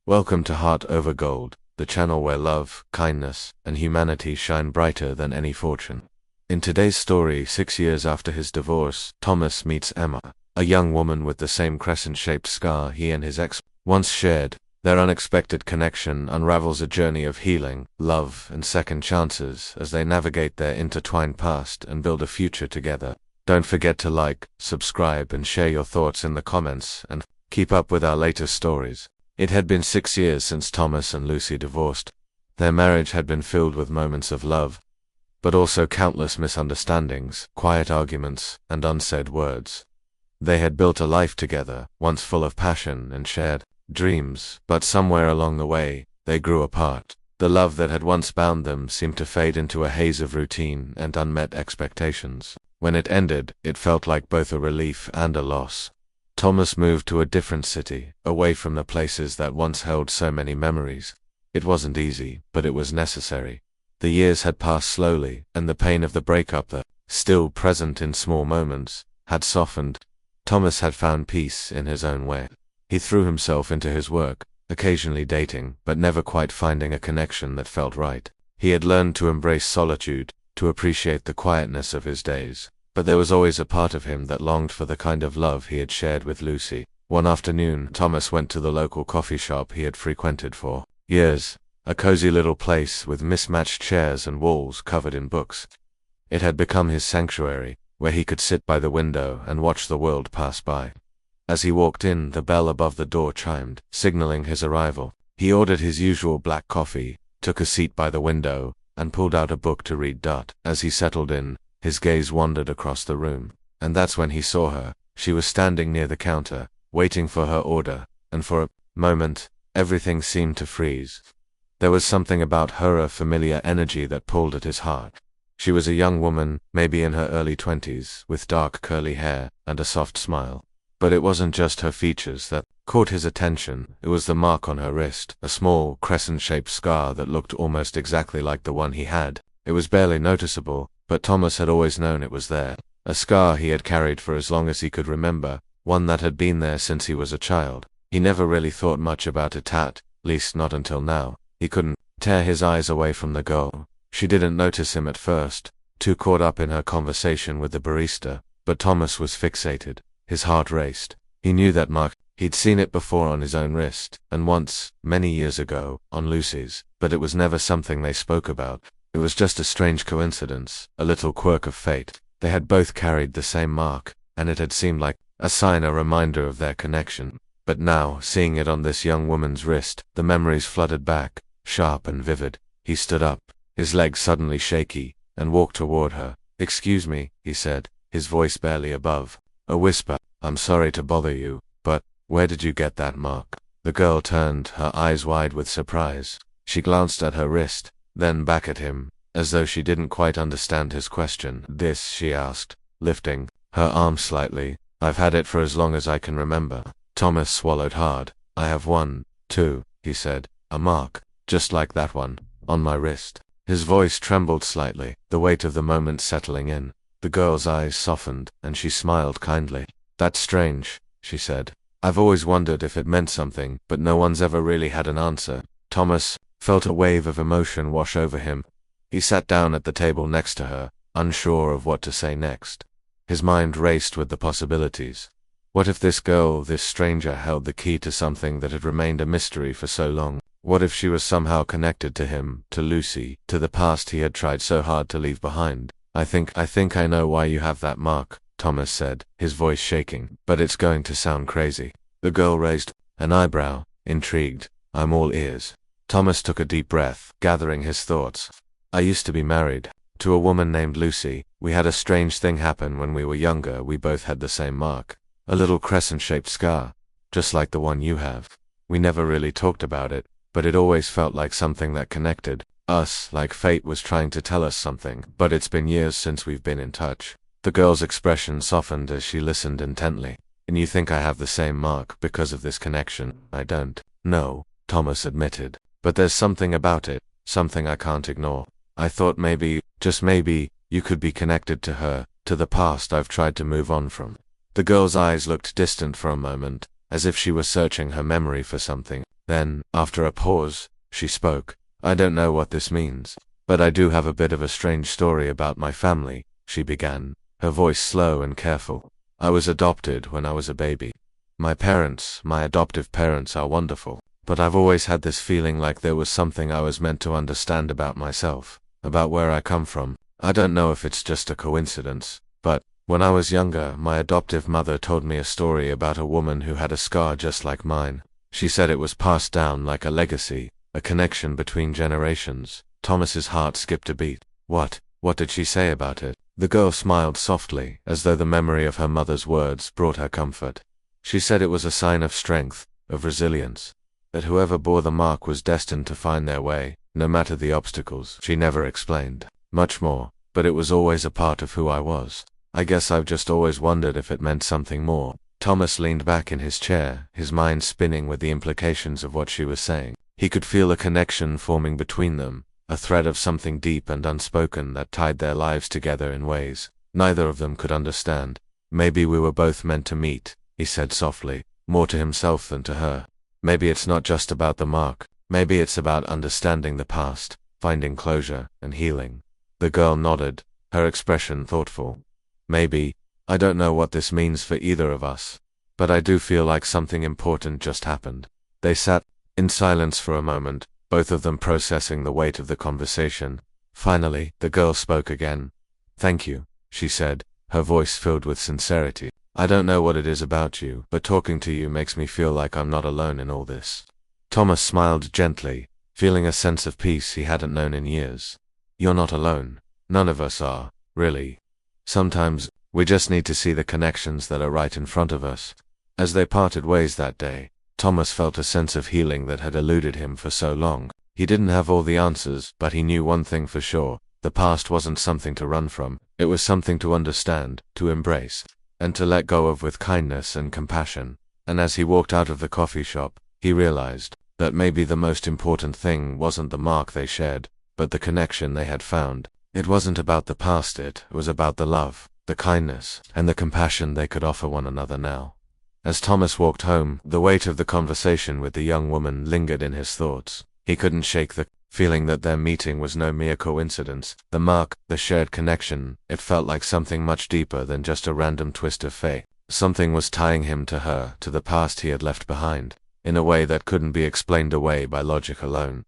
Welcome to Heart Over Gold, the channel where love, kindness, and humanity shine brighter than any fortune. In today's story, 6 years after his divorce, Thomas meets Emma, a young woman with the same crescent-shaped scar he and his ex once shared. Their unexpected connection unravels a journey of healing, love, and second chances as they navigate their intertwined past and build a future together. Don't forget to like, subscribe, and share your thoughts in the comments, and keep up with our latest stories. It had been 6 years since Thomas and Lucy divorced. Their marriage had been filled with moments of love, but also countless misunderstandings, quiet arguments, and unsaid words. They had built a life together, once full of passion and shared dreams, but somewhere along the way, they grew apart. The love that had once bound them seemed to fade into a haze of routine and unmet expectations. When it ended, it felt like both a relief and a loss. Thomas moved to a different city, away from the places that once held so many memories. It wasn't easy, but it was necessary. The years had passed slowly, and the pain of the breakup that, still present in small moments, had softened. Thomas had found peace in his own way. He threw himself into his work, occasionally dating, but never quite finding a connection that felt right. He had learned to embrace solitude, to appreciate the quietness of his days. But there was always a part of him that longed for the kind of love he had shared with Lucy. One afternoon, Thomas went to the local coffee shop he had frequented for years, a cozy little place with mismatched chairs and walls covered in books. It had become his sanctuary, where he could sit by the window and watch the world pass by. As he walked in, the bell above the door chimed, signaling his arrival. He ordered his usual black coffee, took a seat by the window, and pulled out a book to read. As he settled in, his gaze wandered across the room, and that's when he saw her. She was standing near the counter, waiting for her order, and for a moment, everything seemed to freeze. There was something about her, a familiar energy that pulled at his heart. She was a young woman, maybe in her early 20s, with dark curly hair and a soft smile. But it wasn't just her features that caught his attention, it was the mark on her wrist, a small, crescent-shaped scar that looked almost exactly like the one he had. It was barely noticeable, but Thomas had always known it was there. A scar he had carried for as long as he could remember, one that had been there since he was a child. He never really thought much about it, at least not until now. He couldn't tear his eyes away from the girl. She didn't notice him at first, too caught up in her conversation with the barista, but Thomas was fixated. His heart raced. He knew that mark. He'd seen it before on his own wrist, and once, many years ago, on Lucy's, but it was never something they spoke about. It was just a strange coincidence, a little quirk of fate. They had both carried the same mark, and it had seemed like a sign, a reminder of their connection. But now, seeing it on this young woman's wrist, the memories flooded back, sharp and vivid. He stood up, his legs suddenly shaky, and walked toward her. "Excuse me," he said, his voice barely above a whisper. "I'm sorry to bother you, but where did you get that mark?" The girl turned, her eyes wide with surprise. She glanced at her wrist, then back at him, as though she didn't quite understand his question. "This?" she asked, lifting her arm slightly. "I've had it for as long as I can remember." Thomas swallowed hard. "I have one, too," he said. "A mark, just like that one, on my wrist." His voice trembled slightly, the weight of the moment settling in. The girl's eyes softened, and she smiled kindly. "That's strange," she said. "I've always wondered if it meant something, but no one's ever really had an answer." Thomas felt a wave of emotion wash over him. He sat down at the table next to her, unsure of what to say next. His mind raced with the possibilities. What if this girl, this stranger, held the key to something that had remained a mystery for so long? What if she was somehow connected to him, to Lucy, to the past he had tried so hard to leave behind? I think I know why you have that mark," Thomas said, his voice shaking. "But it's going to sound crazy." The girl raised an eyebrow, intrigued. "I'm all ears." Thomas took a deep breath, gathering his thoughts. "I used to be married to a woman named Lucy. We had a strange thing happen when we were younger. We both had the same mark, a little crescent-shaped scar, just like the one you have. We never really talked about it, but it always felt like something that connected us, like fate was trying to tell us something. But it's been years since we've been in touch." The girl's expression softened as she listened intently. "And you think I have the same mark because of this connection?" "I don't know," Thomas admitted. "But there's something about it, something I can't ignore. I thought maybe, just maybe, you could be connected to her, to the past I've tried to move on from." The girl's eyes looked distant for a moment, as if she was searching her memory for something. Then, after a pause, she spoke. "I don't know what this means, but I do have a bit of a strange story about my family," she began, her voice slow and careful. "I was adopted when I was a baby. My adoptive parents are wonderful, but I've always had this feeling like there was something I was meant to understand about myself, about where I come from. I don't know if it's just a coincidence, but when I was younger, my adoptive mother told me a story about a woman who had a scar just like mine. She said it was passed down like a legacy, a connection between generations." Thomas's heart skipped a beat. What did she say about it? The girl smiled softly, as though the memory of her mother's words brought her comfort. She said it was a sign of strength, of resilience, that whoever bore the mark was destined to find their way, no matter the obstacles. She never explained much more, but it was always a part of who I was. I guess I've just always wondered if it meant something more. Thomas leaned back in his chair, his mind spinning with the implications of what she was saying. He could feel a connection forming between them, a thread of something deep and unspoken that tied their lives together in ways neither of them could understand. "Maybe we were both meant to meet," he said softly, more to himself than to her. "Maybe it's not just about the mark. Maybe it's about understanding the past, finding closure, and healing." The girl nodded, her expression thoughtful. "Maybe. I don't know what this means for either of us, but I do feel like something important just happened." They sat in silence for a moment, both of them processing the weight of the conversation. Finally, the girl spoke again. "Thank you," she said, her voice filled with sincerity. "I don't know what it is about you, but talking to you makes me feel like I'm not alone in all this." Thomas smiled gently, feeling a sense of peace he hadn't known in years. "You're not alone. None of us are, really. Sometimes, we just need to see the connections that are right in front of us." As they parted ways that day, Thomas felt a sense of healing that had eluded him for so long. He didn't have all the answers, but he knew one thing for sure. The past wasn't something to run from. It was something to understand, to embrace, and to let go of with kindness and compassion. And as he walked out of the coffee shop, he realized that maybe the most important thing wasn't the mark they shared, but the connection they had found. It wasn't about the past, it was about the love, the kindness, and the compassion they could offer one another now. As Thomas walked home, the weight of the conversation with the young woman lingered in his thoughts. He couldn't shake the feeling that their meeting was no mere coincidence. The mark, the shared connection, it felt like something much deeper than just a random twist of fate. Something was tying him to her, to the past he had left behind, in a way that couldn't be explained away by logic alone.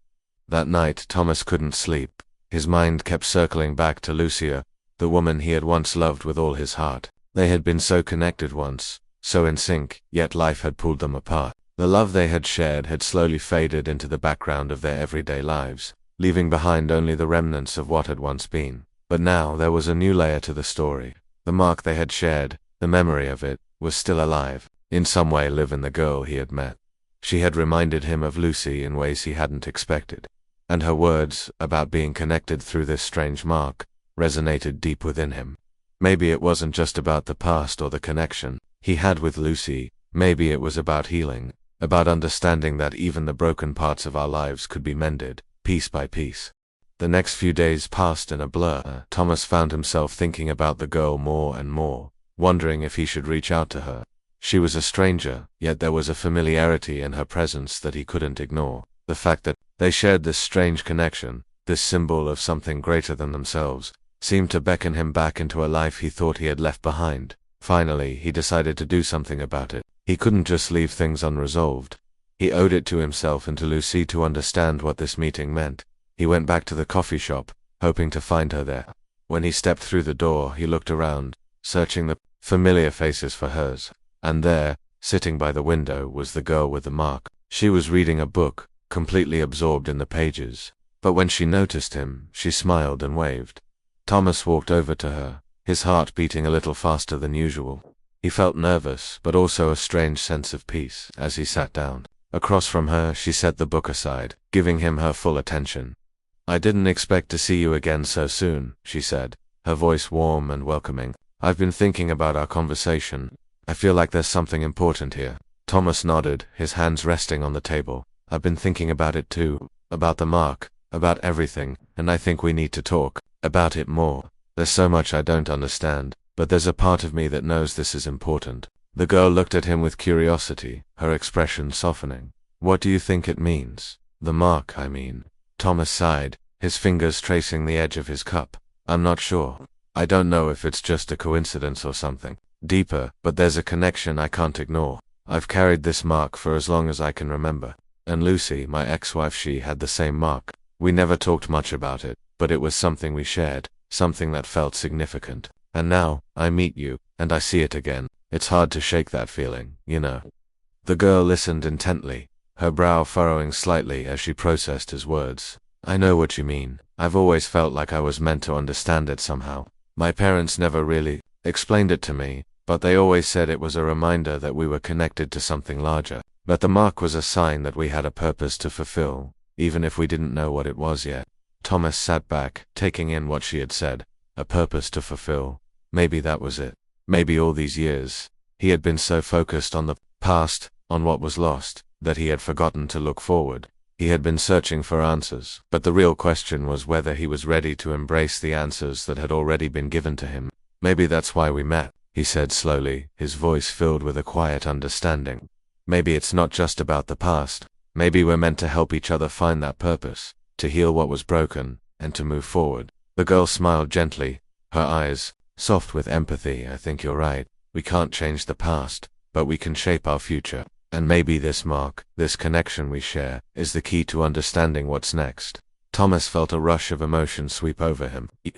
That night, Thomas couldn't sleep. His mind kept circling back to Lucia, the woman he had once loved with all his heart. They had been so connected once, so in sync, yet life had pulled them apart. The love they had shared had slowly faded into the background of their everyday lives, leaving behind only the remnants of what had once been. But now there was a new layer to the story. The mark they had shared, the memory of it, was still alive, in some way live in the girl he had met. She had reminded him of Lucy in ways he hadn't expected, and her words, about being connected through this strange mark, resonated deep within him. Maybe it wasn't just about the past or the connection he had with Lucy. Maybe it was about healing, about understanding that even the broken parts of our lives could be mended, piece by piece. The next few days passed in a blur. Thomas found himself thinking about the girl more and more, wondering if he should reach out to her. She was a stranger, yet there was a familiarity in her presence that he couldn't ignore. The fact that they shared this strange connection, this symbol of something greater than themselves, seemed to beckon him back into a life he thought he had left behind. Finally, he decided to do something about it. He couldn't just leave things unresolved. He owed it to himself and to Lucy to understand what this meeting meant. He went back to the coffee shop, hoping to find her there. When he stepped through the door, he looked around, searching the familiar faces for hers. And there, sitting by the window, was the girl with the mark. She was reading a book, completely absorbed in the pages. But when she noticed him, she smiled and waved. Thomas walked over to her, his heart beating a little faster than usual. He felt nervous, but also a strange sense of peace, as he sat down. Across from her, she set the book aside, giving him her full attention. "I didn't expect to see you again so soon," she said, her voice warm and welcoming. "I've been thinking about our conversation. I feel like there's something important here." Thomas nodded, his hands resting on the table. "I've been thinking about it too, about the mark, about everything, and I think we need to talk about it more. There's so much I don't understand, but there's a part of me that knows this is important." The girl looked at him with curiosity, her expression softening. What do you think it means? The mark, I mean. Thomas sighed, his fingers tracing the edge of his cup. I'm not sure. I don't know if it's just a coincidence or something deeper, but there's a connection I can't ignore. I've carried this mark for as long as I can remember. And Lucy, my ex-wife, she had the same mark. We never talked much about it, but it was something we shared, something that felt significant. And now, I meet you, and I see it again. It's hard to shake that feeling, you know. The girl listened intently, her brow furrowing slightly as she processed his words. I know what you mean. I've always felt like I was meant to understand it somehow. My parents never really explained it to me, but they always said it was a reminder that we were connected to something larger. But the mark was a sign that we had a purpose to fulfill, even if we didn't know what it was yet. Thomas sat back, taking in what she had said. A purpose to fulfill. Maybe that was it. Maybe all these years, he had been so focused on the past, on what was lost, that he had forgotten to look forward. He had been searching for answers, but the real question was whether he was ready to embrace the answers that had already been given to him. Maybe that's why we met, he said slowly, his voice filled with a quiet understanding. Maybe it's not just about the past. Maybe we're meant to help each other find that purpose, to heal what was broken, and to move forward. The girl smiled gently, her eyes soft with empathy. I think you're right. We can't change the past, but we can shape our future. And maybe this mark, this connection we share, is the key to understanding what's next. Thomas felt a rush of emotion sweep over him. He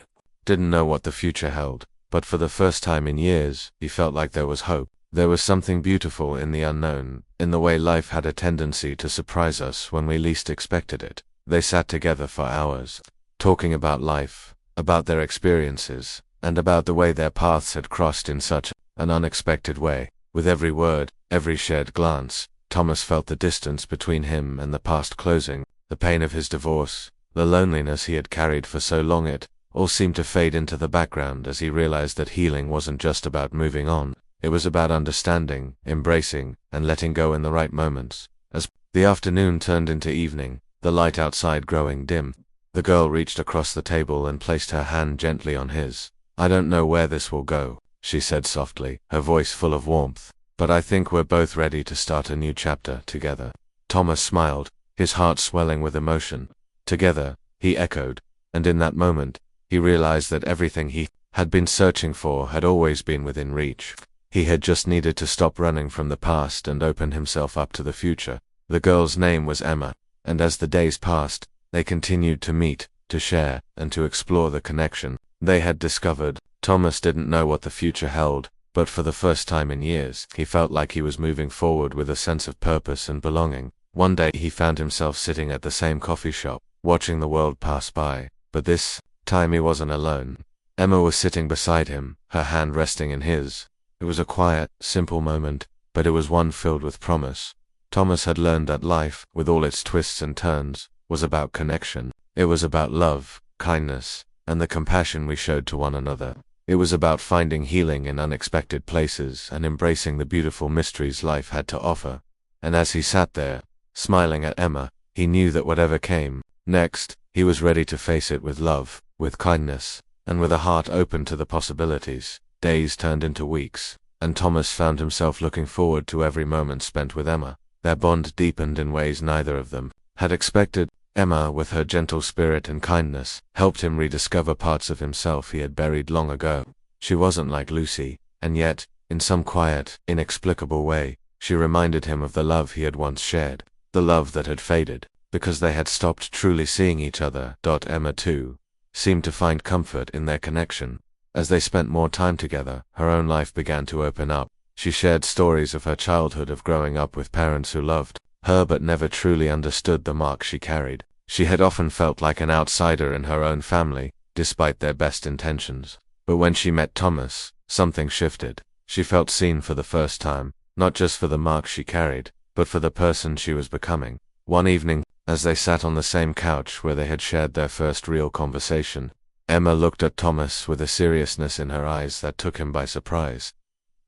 didn't know what the future held, but for the first time in years, he felt like there was hope. There was something beautiful in the unknown, in the way life had a tendency to surprise us when we least expected it. They sat together for hours, talking about life, about their experiences, and about the way their paths had crossed in such an unexpected way. With every word, every shared glance, Thomas felt the distance between him and the past closing, the pain of his divorce, the loneliness he had carried for so long. It all seemed to fade into the background as he realized that healing wasn't just about moving on. It was about understanding, embracing, and letting go in the right moments. As the afternoon turned into evening, the light outside growing dim, the girl reached across the table and placed her hand gently on his. I don't know where this will go, she said softly, her voice full of warmth, but I think we're both ready to start a new chapter together. Thomas smiled, his heart swelling with emotion. Together, he echoed, and in that moment, he realized that everything he had been searching for had always been within reach. He had just needed to stop running from the past and open himself up to the future. The girl's name was Emma, and as the days passed, they continued to meet, to share, and to explore the connection they had discovered. Thomas didn't know what the future held, but for the first time in years, he felt like he was moving forward with a sense of purpose and belonging. One day he found himself sitting at the same coffee shop, watching the world pass by, but this time he wasn't alone. Emma was sitting beside him, her hand resting in his. It was a quiet, simple moment, but it was one filled with promise. Thomas had learned that life, with all its twists and turns, was about connection. It was about love, kindness, and the compassion we showed to one another. It was about finding healing in unexpected places and embracing the beautiful mysteries life had to offer. And as he sat there, smiling at Emma, he knew that whatever came next, he was ready to face it with love, with kindness, and with a heart open to the possibilities. Days turned into weeks, and Thomas found himself looking forward to every moment spent with Emma. Their bond deepened in ways neither of them had expected. Emma, with her gentle spirit and kindness, helped him rediscover parts of himself he had buried long ago. She wasn't like Lucy, and yet, in some quiet, inexplicable way, she reminded him of the love he had once shared, the love that had faded, because they had stopped truly seeing each other. Emma, too, seemed to find comfort in their connection. As they spent more time together, her own life began to open up. She shared stories of her childhood, of growing up with parents who loved her but never truly understood the mark she carried. She had often felt like an outsider in her own family, despite their best intentions. But when she met Thomas, something shifted. She felt seen for the first time, not just for the mark she carried, but for the person she was becoming. One evening, as they sat on the same couch where they had shared their first real conversation, Emma looked at Thomas with a seriousness in her eyes that took him by surprise.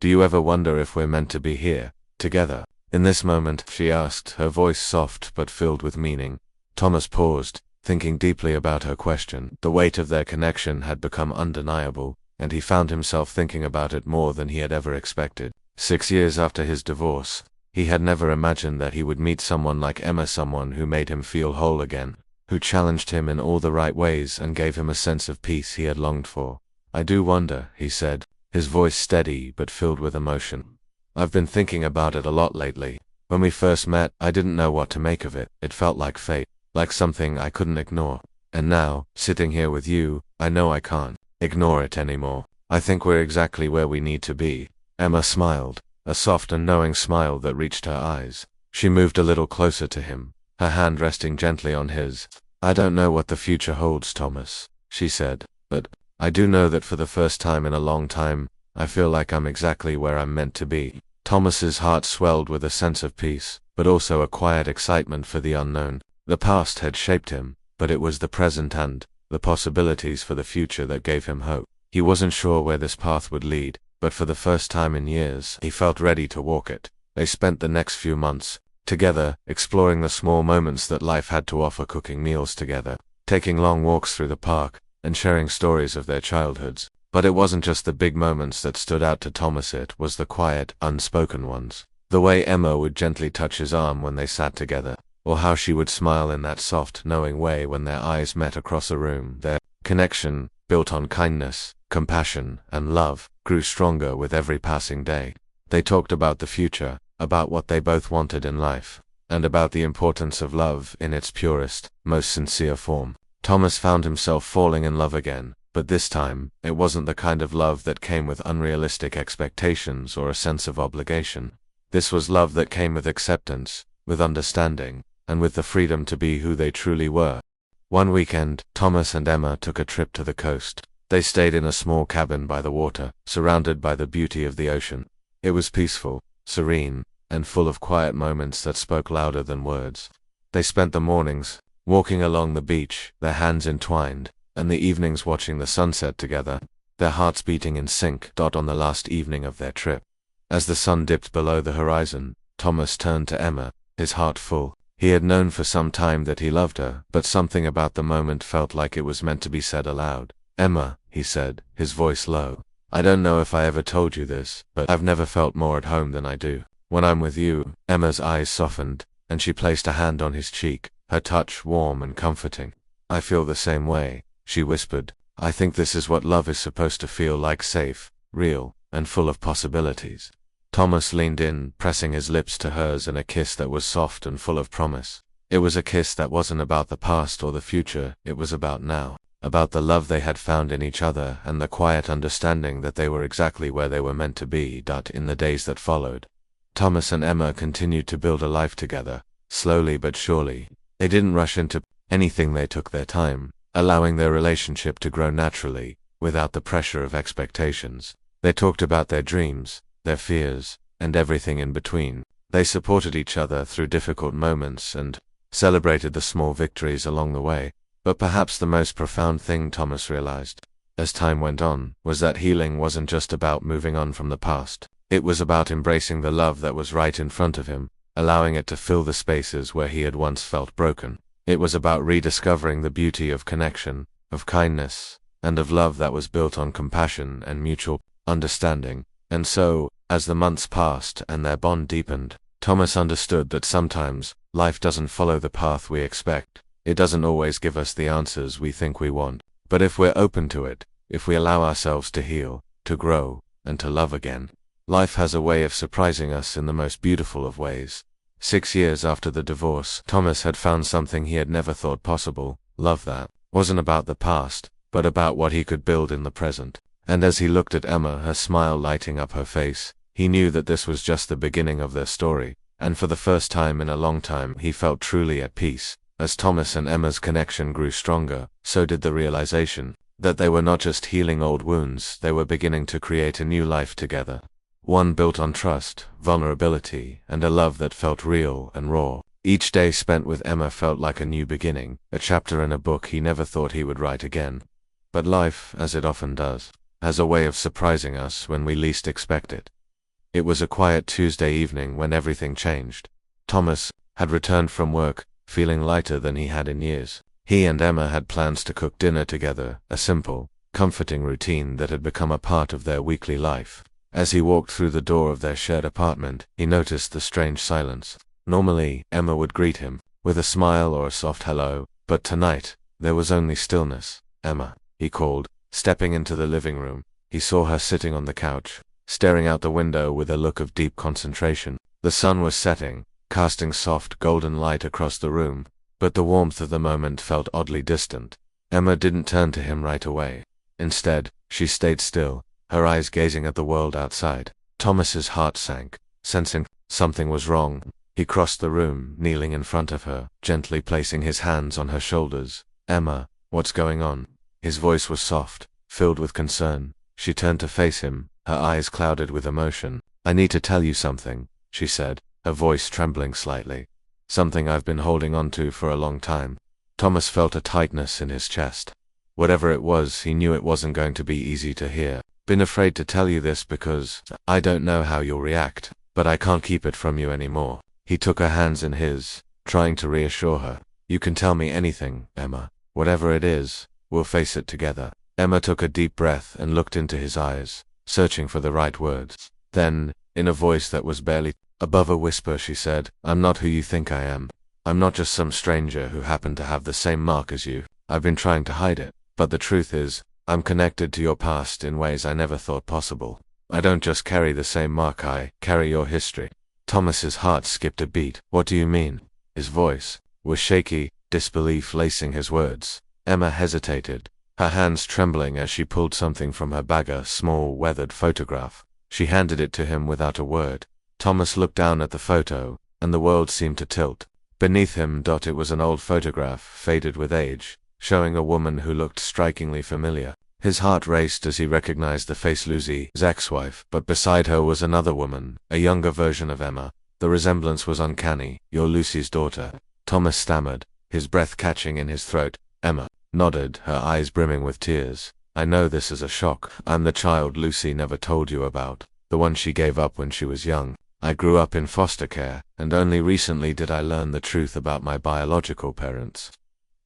Do you ever wonder if we're meant to be here, together? In this moment, she asked, her voice soft but filled with meaning. Thomas paused, thinking deeply about her question. The weight of their connection had become undeniable, and he found himself thinking about it more than he had ever expected. 6 years after his divorce, he had never imagined that he would meet someone like Emma, someone who made him feel whole again, who challenged him in all the right ways and gave him a sense of peace he had longed for. "I do wonder," he said, his voice steady but filled with emotion. "I've been thinking about it a lot lately. When we first met, I didn't know what to make of it. It felt like fate, like something I couldn't ignore. And now, sitting here with you, I know I can't ignore it anymore. I think we're exactly where we need to be." Emma smiled, a soft and knowing smile that reached her eyes. She moved a little closer to him, her hand resting gently on his. "I don't know what the future holds, Thomas," she said, "but I do know that for the first time in a long time, I feel like I'm exactly where I'm meant to be." Thomas's heart swelled with a sense of peace, but also a quiet excitement for the unknown. The past had shaped him, but it was the present and the possibilities for the future that gave him hope. He wasn't sure where this path would lead, but for the first time in years, he felt ready to walk it. They spent the next few months together, exploring the small moments that life had to offer, cooking meals together, taking long walks through the park, and sharing stories of their childhoods. But it wasn't just the big moments that stood out to Thomas, it was the quiet, unspoken ones. The way Emma would gently touch his arm when they sat together, or how she would smile in that soft, knowing way when their eyes met across a room. Their connection, built on kindness, compassion, and love, grew stronger with every passing day. They talked about the future, about what they both wanted in life, and about the importance of love in its purest, most sincere form. Thomas found himself falling in love again, but this time, it wasn't the kind of love that came with unrealistic expectations or a sense of obligation. This was love that came with acceptance, with understanding, and with the freedom to be who they truly were. One weekend, Thomas and Emma took a trip to the coast. They stayed in a small cabin by the water, surrounded by the beauty of the ocean. It was peaceful, serene, and full of quiet moments that spoke louder than words. They spent the mornings walking along the beach, their hands entwined, and the evenings watching the sunset together, their hearts beating in sync. On the last evening of their trip, as the sun dipped below the horizon, Thomas turned to Emma, his heart full. He had known for some time that he loved her, but something about the moment felt like it was meant to be said aloud. "Emma," he said, his voice low, "I don't know if I ever told you this, but I've never felt more at home than I do when I'm with you." Emma's eyes softened, and she placed a hand on his cheek, her touch warm and comforting. "I feel the same way," she whispered. "I think this is what love is supposed to feel like, safe, real, and full of possibilities." Thomas leaned in, pressing his lips to hers in a kiss that was soft and full of promise. It was a kiss that wasn't about the past or the future, it was about now, about the love they had found in each other and the quiet understanding that they were exactly where they were meant to be. In the days that followed, Thomas and Emma continued to build a life together, slowly but surely. They didn't rush into anything, they took their time, allowing their relationship to grow naturally, without the pressure of expectations. They talked about their dreams, their fears, and everything in between. They supported each other through difficult moments and celebrated the small victories along the way. But perhaps the most profound thing Thomas realized, as time went on, was that healing wasn't just about moving on from the past. It was about embracing the love that was right in front of him, allowing it to fill the spaces where he had once felt broken. It was about rediscovering the beauty of connection, of kindness, and of love that was built on compassion and mutual understanding. And so, as the months passed and their bond deepened, Thomas understood that sometimes, life doesn't follow the path we expect. It doesn't always give us the answers we think we want. But if we're open to it, if we allow ourselves to heal, to grow, and to love again, life has a way of surprising us in the most beautiful of ways. 6 years after the divorce, Thomas had found something he had never thought possible. Love that wasn't about the past, but about what he could build in the present. And as he looked at Emma, her smile lighting up her face, he knew that this was just the beginning of their story, and for the first time in a long time he felt truly at peace. As Thomas and Emma's connection grew stronger, so did the realization that they were not just healing old wounds, they were beginning to create a new life together. One built on trust, vulnerability, and a love that felt real and raw. Each day spent with Emma felt like a new beginning, a chapter in a book he never thought he would write again. But life, as it often does, has a way of surprising us when we least expect it. It was a quiet Tuesday evening when everything changed. Thomas had returned from work, feeling lighter than he had in years. He and Emma had plans to cook dinner together, a simple, comforting routine that had become a part of their weekly life. As he walked through the door of their shared apartment, he noticed the strange silence. Normally, Emma would greet him with a smile or a soft hello, but tonight, there was only stillness. "Emma," he called, stepping into the living room. He saw her sitting on the couch, staring out the window with a look of deep concentration. The sun was setting, casting soft golden light across the room, but the warmth of the moment felt oddly distant. Emma didn't turn to him right away. Instead, she stayed still, her eyes gazing at the world outside. Thomas's heart sank, sensing something was wrong. He crossed the room, kneeling in front of her, gently placing his hands on her shoulders. "Emma, what's going on?" His voice was soft, filled with concern. She turned to face him, her eyes clouded with emotion. "I need to tell you something," she said, her voice trembling slightly. "Something I've been holding on to for a long time." Thomas felt a tightness in his chest. Whatever it was, he knew it wasn't going to be easy to hear. "Been afraid to tell you this because I don't know how you'll react, but I can't keep it from you anymore." He took her hands in his, trying to reassure her. "You can tell me anything, Emma. Whatever it is, we'll face it together." Emma took a deep breath and looked into his eyes, searching for the right words. Then, in a voice that was barely above a whisper, she said, "I'm not who you think I am. I'm not just some stranger who happened to have the same mark as you. I've been trying to hide it, but the truth is, I'm connected to your past in ways I never thought possible. I don't just carry the same mark, I carry your history." Thomas's heart skipped a beat. "What do you mean?" His voice was shaky, disbelief lacing his words. Emma hesitated, her hands trembling as she pulled something from her bag, a small, weathered photograph. She handed it to him without a word. Thomas looked down at the photo, and the world seemed to tilt. Beneath him, it was an old photograph, faded with age, showing a woman who looked strikingly familiar. His heart raced as he recognized the face, Lucy's ex-wife, but beside her was another woman, a younger version of Emma. The resemblance was uncanny. "You're Lucy's daughter," Thomas stammered, his breath catching in his throat. Emma nodded, her eyes brimming with tears. "I know this is a shock. I'm the child Lucy never told you about, the one she gave up when she was young. I grew up in foster care, and only recently did I learn the truth about my biological parents."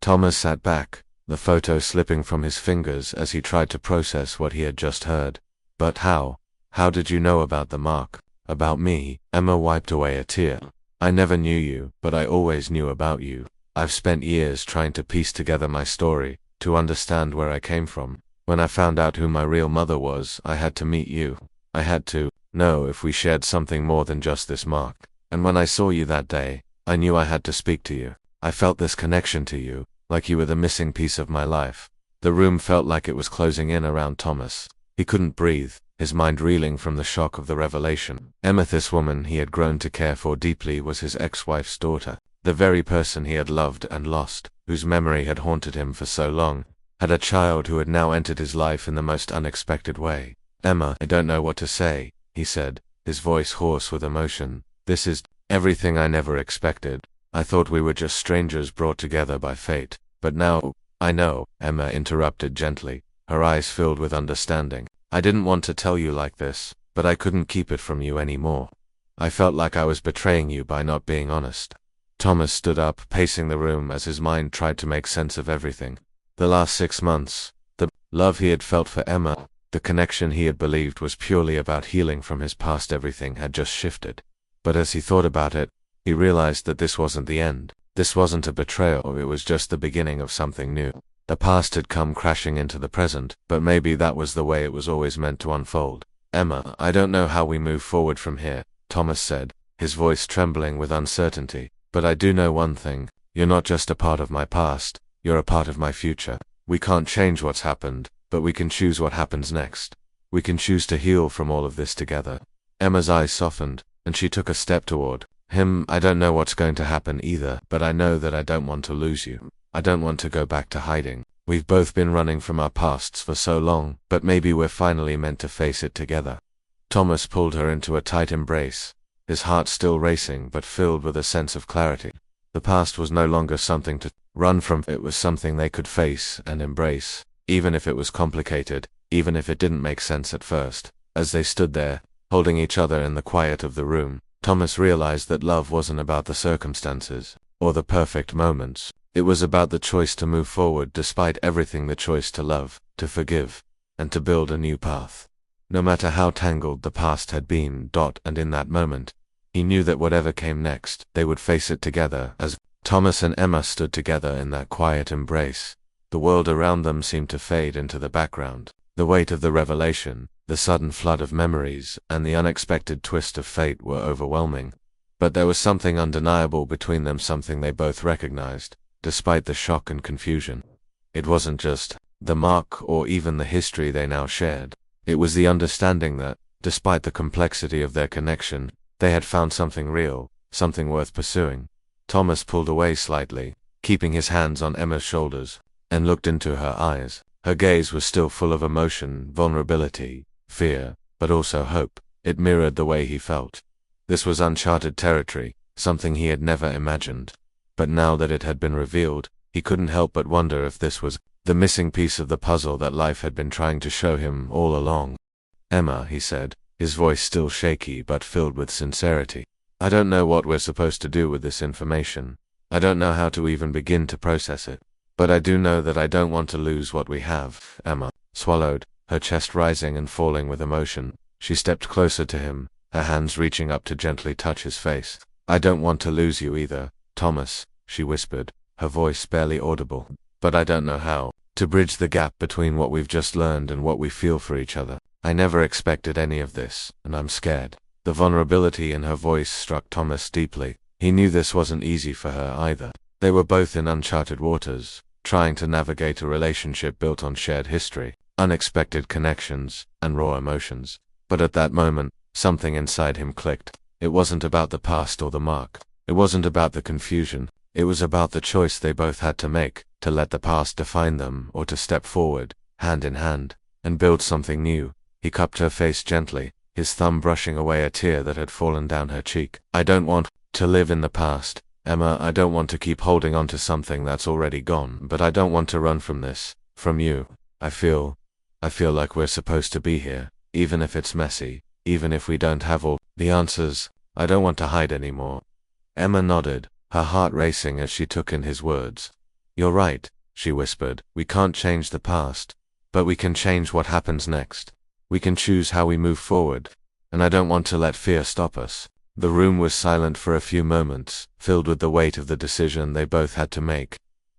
Thomas sat back, the photo slipping from his fingers as he tried to process what he had just heard. "But how? How did you know about the mark? About me?" Emma wiped away a tear. "I never knew you, but I always knew about you. I've spent years trying to piece together my story, to understand where I came from. When I found out who my real mother was, I had to meet you. I had to know if we shared something more than just this mark. And when I saw you that day, I knew I had to speak to you. I felt this connection to you, like you were the missing piece of my life." The room felt like it was closing in around Thomas. He couldn't breathe, his mind reeling from the shock of the revelation. Emma, this woman he had grown to care for deeply, was his ex-wife's daughter. The very person he had loved and lost, whose memory had haunted him for so long, had a child who had now entered his life in the most unexpected way. "Emma, I don't know what to say," he said, his voice hoarse with emotion. "This is everything I never expected. I thought we were just strangers brought together by fate. But now, I know," Emma interrupted gently, her eyes filled with understanding. "I didn't want to tell you like this, but I couldn't keep it from you anymore. I felt like I was betraying you by not being honest." Thomas stood up, pacing the room as his mind tried to make sense of everything. The last 6 months, the love he had felt for Emma, the connection he had believed was purely about healing from his past, everything had just shifted. But as he thought about it, he realized that this wasn't the end. This wasn't a betrayal, it was just the beginning of something new. The past had come crashing into the present, but maybe that was the way it was always meant to unfold. "Emma, I don't know how we move forward from here," Thomas said, his voice trembling with uncertainty. "But I do know one thing. You're not just a part of my past, you're a part of my future. We can't change what's happened, but we can choose what happens next. We can choose to heal from all of this together." Emma's eyes softened, and she took a step toward him. "I don't know what's going to happen either, but I know that I don't want to lose you. I don't want to go back to hiding. We've both been running from our pasts for so long, but maybe we're finally meant to face it together." Thomas pulled her into a tight embrace, his heart still racing but filled with a sense of clarity. The past was no longer something to run from, it was something they could face and embrace, even if it was complicated, even if it didn't make sense at first. As they stood there, holding each other in the quiet of the room, Thomas realized that love wasn't about the circumstances, or the perfect moments. It was about the choice to move forward despite everything, the choice to love, to forgive, and to build a new path. no matter how tangled the past had been. And in that moment, he knew that whatever came next, they would face it together. As Thomas and Emma stood together in that quiet embrace, the world around them seemed to fade into the background. The weight of the revelation, the sudden flood of memories, and the unexpected twist of fate were overwhelming. But there was something undeniable between them, something they both recognized, despite the shock and confusion. It wasn't just the mark or even the history they now shared. It was the understanding that, despite the complexity of their connection, they had found something real, something worth pursuing. Thomas pulled away slightly, keeping his hands on Emma's shoulders, and looked into her eyes. Her gaze was still full of emotion, vulnerability, fear, but also hope. It mirrored the way he felt. This was uncharted territory, something he had never imagined. But now that it had been revealed, he couldn't help but wonder if this was the missing piece of the puzzle that life had been trying to show him all along. "Emma," he said, his voice still shaky but filled with sincerity. "I don't know what we're supposed to do with this information. I don't know how to even begin to process it. But I do know that I don't want to lose what we have." Emma swallowed, her chest rising and falling with emotion. She stepped closer to him, her hands reaching up to gently touch his face. "I don't want to lose you either, Thomas," she whispered, her voice barely audible. "But I don't know how to bridge the gap between what we've just learned and what we feel for each other. I never expected any of this, and I'm scared." The vulnerability in her voice struck Thomas deeply. He knew this wasn't easy for her either. They were both in uncharted waters, trying to navigate a relationship built on shared history, unexpected connections, and raw emotions. But at that moment, something inside him clicked. It wasn't about the past or the mark. It wasn't about the confusion. It was about the choice they both had to make, to let the past define them or to step forward, hand in hand, and build something new. He cupped her face gently, his thumb brushing away a tear that had fallen down her cheek. "I don't want to live in the past, Emma. I don't want to keep holding on to something that's already gone, but I don't want to run from this, from you. I feel like we're supposed to be here, even if it's messy, even if we don't have all the answers. I don't want to hide anymore." Emma nodded, her heart racing as she took in his words. "You're right," she whispered. "We can't change the past, but we can change what happens next. We can choose how we move forward, and I don't want to let fear stop us." The room was silent for a few moments, filled with the weight of the decision they both had to make.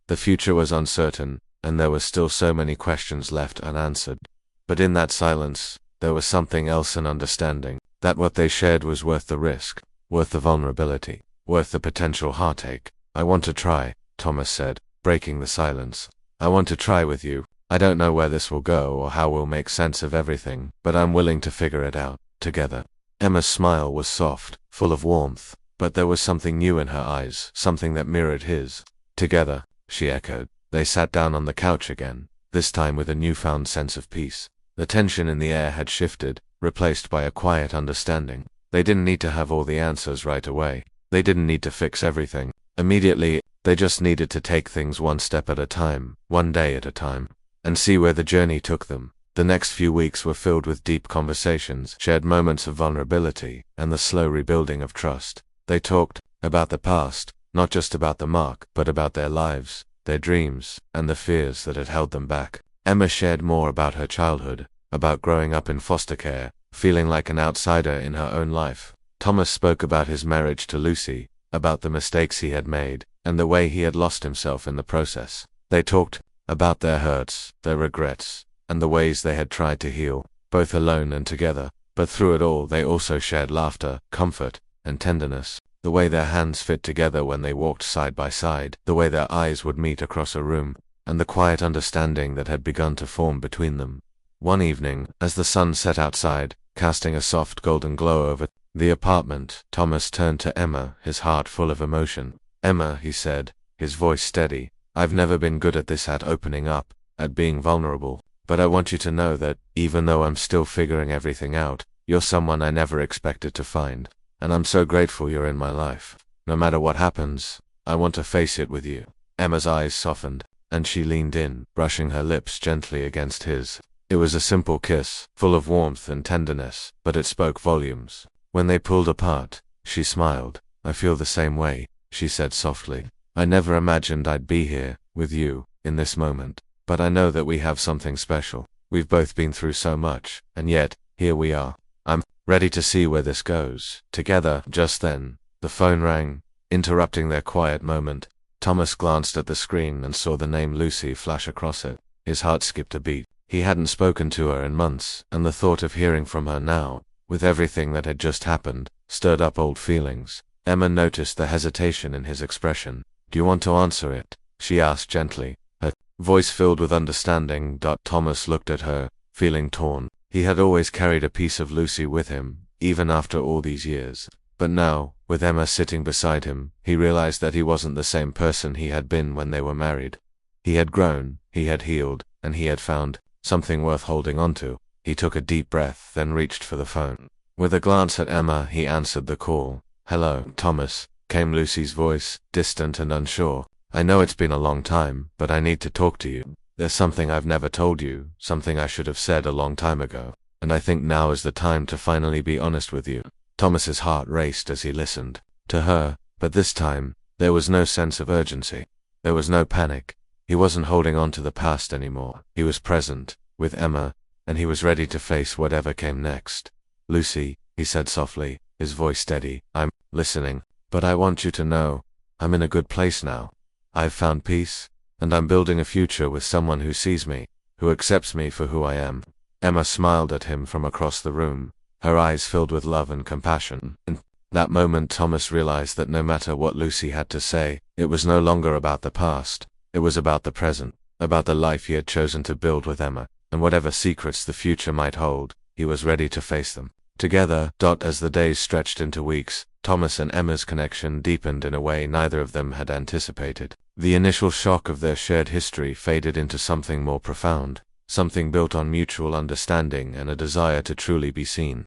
The future was uncertain, and there were still so many questions left unanswered. But in that silence, there was something else, an understanding that what they shared was worth the risk, worth the vulnerability, worth the potential heartache. "I want to try," Thomas said, breaking the silence. "I want to try with you. I don't know where this will go or how we'll make sense of everything, but I'm willing to figure it out, together." Emma's smile was soft, full of warmth, but there was something new in her eyes, something that mirrored his. "Together," she echoed. They sat down on the couch again, this time with a newfound sense of peace. The tension in the air had shifted, replaced by a quiet understanding. They didn't need to have all the answers right away. They didn't need to fix everything immediately. They just needed to take things one step at a time, one day at a time, and see where the journey took them. The next few weeks were filled with deep conversations, shared moments of vulnerability, and the slow rebuilding of trust. They talked about the past, not just about the mark, but about their lives, their dreams, and the fears that had held them back. Emma shared more about her childhood, about growing up in foster care, feeling like an outsider in her own life. Thomas spoke about his marriage to Lucy, about the mistakes he had made, and the way he had lost himself in the process. They talked about their hurts, their regrets, and the ways they had tried to heal, both alone and together. But through it all, they also shared laughter, comfort, and tenderness. The way their hands fit together when they walked side by side, the way their eyes would meet across a room, and the quiet understanding that had begun to form between them. One evening, as the sun set outside, casting a soft golden glow over the apartment, Thomas turned to Emma, his heart full of emotion. "Emma," he said, his voice steady, "I've never been good at this, at opening up, at being vulnerable. But I want you to know that, even though I'm still figuring everything out, you're someone I never expected to find. And I'm so grateful you're in my life. No matter what happens, I want to face it with you." Emma's eyes softened, and she leaned in, brushing her lips gently against his. It was a simple kiss, full of warmth and tenderness, but it spoke volumes. When they pulled apart, she smiled. "I feel the same way," she said softly. "I never imagined I'd be here, with you, in this moment. But I know that we have something special. We've both been through so much, and yet, here we are. I'm ready to see where this goes. Together. Just then, the phone rang, interrupting their quiet moment. Thomas glanced at the screen and saw the name Lucy flash across it. His heart skipped a beat. He hadn't spoken to her in months, and the thought of hearing from her now, with everything that had just happened, stirred up old feelings. Emma noticed the hesitation in his expression. "Do you want to answer it?" she asked gently, her voice filled with understanding. Thomas looked at her, feeling torn. He had always carried a piece of Lucy with him, even after all these years. But now, with Emma sitting beside him, he realized that he wasn't the same person he had been when they were married. He had grown, he had healed, and he had found something worth holding on to. He took a deep breath, then reached for the phone. With a glance at Emma, he answered the call. "Hello, Thomas," came Lucy's voice, distant and unsure. "I know it's been a long time, but I need to talk to you. There's something I've never told you, something I should have said a long time ago, and I think now is the time to finally be honest with you." Thomas's heart raced as he listened to her, but this time, there was no sense of urgency. There was no panic. He wasn't holding on to the past anymore. He was present, with Emma, and he was ready to face whatever came next. "Lucy," he said softly, his voice steady, "I'm listening, but I want you to know, I'm in a good place now. I've found peace, and I'm building a future with someone who sees me, who accepts me for who I am." Emma smiled at him from across the room, her eyes filled with love and compassion. In that moment, Thomas realized that no matter what Lucy had to say, it was no longer about the past. It was about the present, about the life he had chosen to build with Emma, and whatever secrets the future might hold, he was ready to face them. Together. As the days stretched into weeks, Thomas and Emma's connection deepened in a way neither of them had anticipated. The initial shock of their shared history faded into something more profound, something built on mutual understanding and a desire to truly be seen.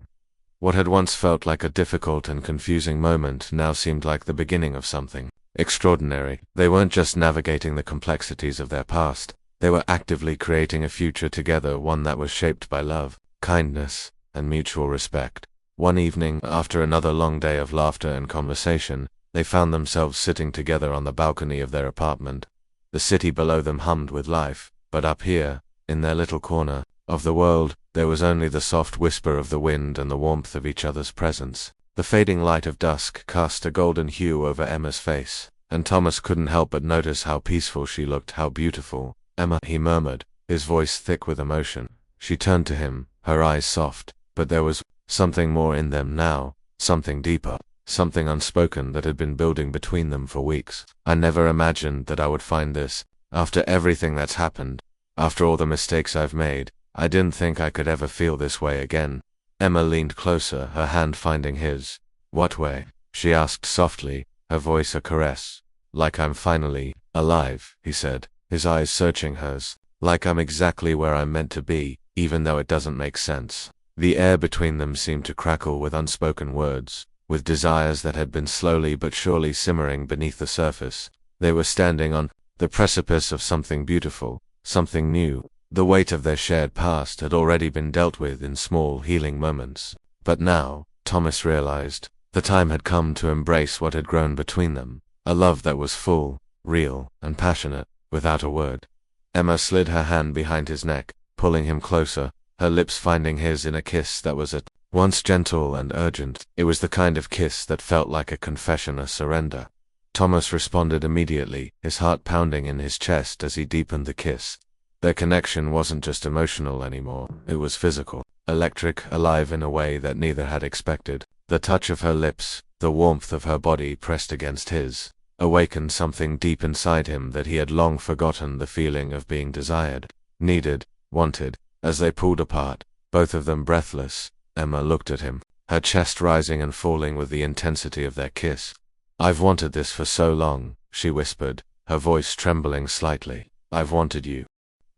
What had once felt like a difficult and confusing moment now seemed like the beginning of something extraordinary. They weren't just navigating the complexities of their past, they were actively creating a future together, one that was shaped by love, kindness, and mutual respect. One evening, after another long day of laughter and conversation, they found themselves sitting together on the balcony of their apartment. The city below them hummed with life, but up here, in their little corner of the world, there was only the soft whisper of the wind and the warmth of each other's presence. The fading light of dusk cast a golden hue over Emma's face, and Thomas couldn't help but notice how peaceful she looked, how beautiful. "Emma," he murmured, his voice thick with emotion. She turned to him, her eyes soft, but there was something more in them now, something deeper, something unspoken that had been building between them for weeks. "I never imagined that I would find this. After everything that's happened, after all the mistakes I've made, I didn't think I could ever feel this way again." Emma leaned closer, her hand finding his. "What way?" she asked softly, her voice a caress. "Like I'm finally alive," he said, his eyes searching hers. "Like I'm exactly where I'm meant to be, even though it doesn't make sense." The air between them seemed to crackle with unspoken words, with desires that had been slowly but surely simmering beneath the surface. They were standing on the precipice of something beautiful, something new. The weight of their shared past had already been dealt with in small, healing moments. But now, Thomas realized, the time had come to embrace what had grown between them, a love that was full, real, and passionate, without a word. Emma slid her hand behind his neck, pulling him closer, her lips finding his in a kiss that was at once gentle and urgent. It was the kind of kiss that felt like a confession, a surrender. Thomas responded immediately, his heart pounding in his chest as he deepened the kiss. Their connection wasn't just emotional anymore, it was physical, electric, alive in a way that neither had expected. The touch of her lips, the warmth of her body pressed against his, awakened something deep inside him that he had long forgotten, the feeling of being desired, needed, wanted. As they pulled apart, both of them breathless, Emma looked at him, her chest rising and falling with the intensity of their kiss. "I've wanted this for so long," she whispered, her voice trembling slightly. "I've wanted you."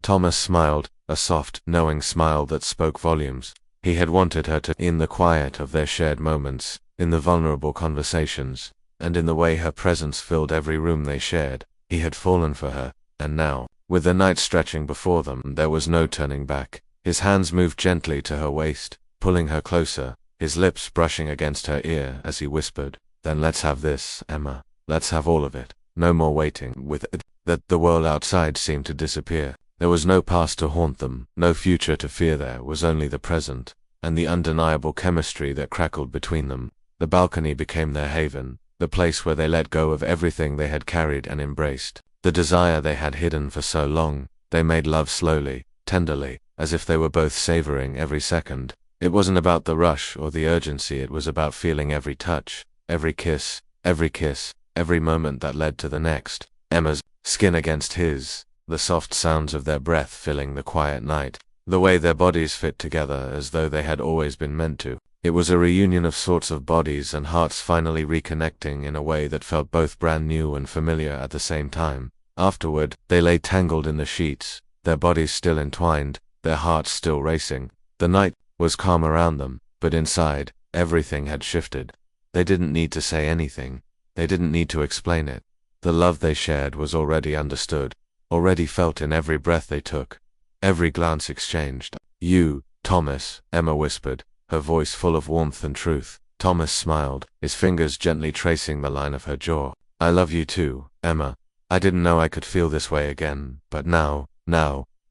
Thomas smiled, a soft, knowing smile that spoke volumes. He had wanted her to, in the quiet of their shared moments, in the vulnerable conversations, and in the way her presence filled every room they shared. He had fallen for her, and now, with the night stretching before them, there was no turning back. His hands moved gently to her waist, pulling her closer, his lips brushing against her ear as he whispered, "Then let's have this, Emma. Let's have all of it. No more waiting." With it, that the world outside seemed to disappear. There was no past to haunt them, no future to fear, there was only the present. and the undeniable chemistry that crackled between them. The balcony became their haven, the place where they let go of everything they had carried and embraced the desire they had hidden for so long. They made love slowly, tenderly, as if they were both savoring every second. It wasn't about the rush or the urgency, it was about feeling every touch, every kiss, every moment that led to the next. Emma's skin against his, the soft sounds of their breath filling the quiet night, the way their bodies fit together as though they had always been meant to. It was a reunion of sorts, of bodies and hearts finally reconnecting in a way that felt both brand new and familiar at the same time. Afterward, they lay tangled in the sheets, their bodies still entwined, their hearts still racing. The night was calm around them, but inside, everything had shifted. They didn't need to say anything. They didn't need to explain it. The love they shared was already understood, already felt in every breath they took, every glance exchanged. "You, Thomas," Emma whispered, her voice full of warmth and truth. Thomas smiled, his fingers gently tracing the line of her jaw. "I love you too, Emma. I didn't know I could feel this way again, but now,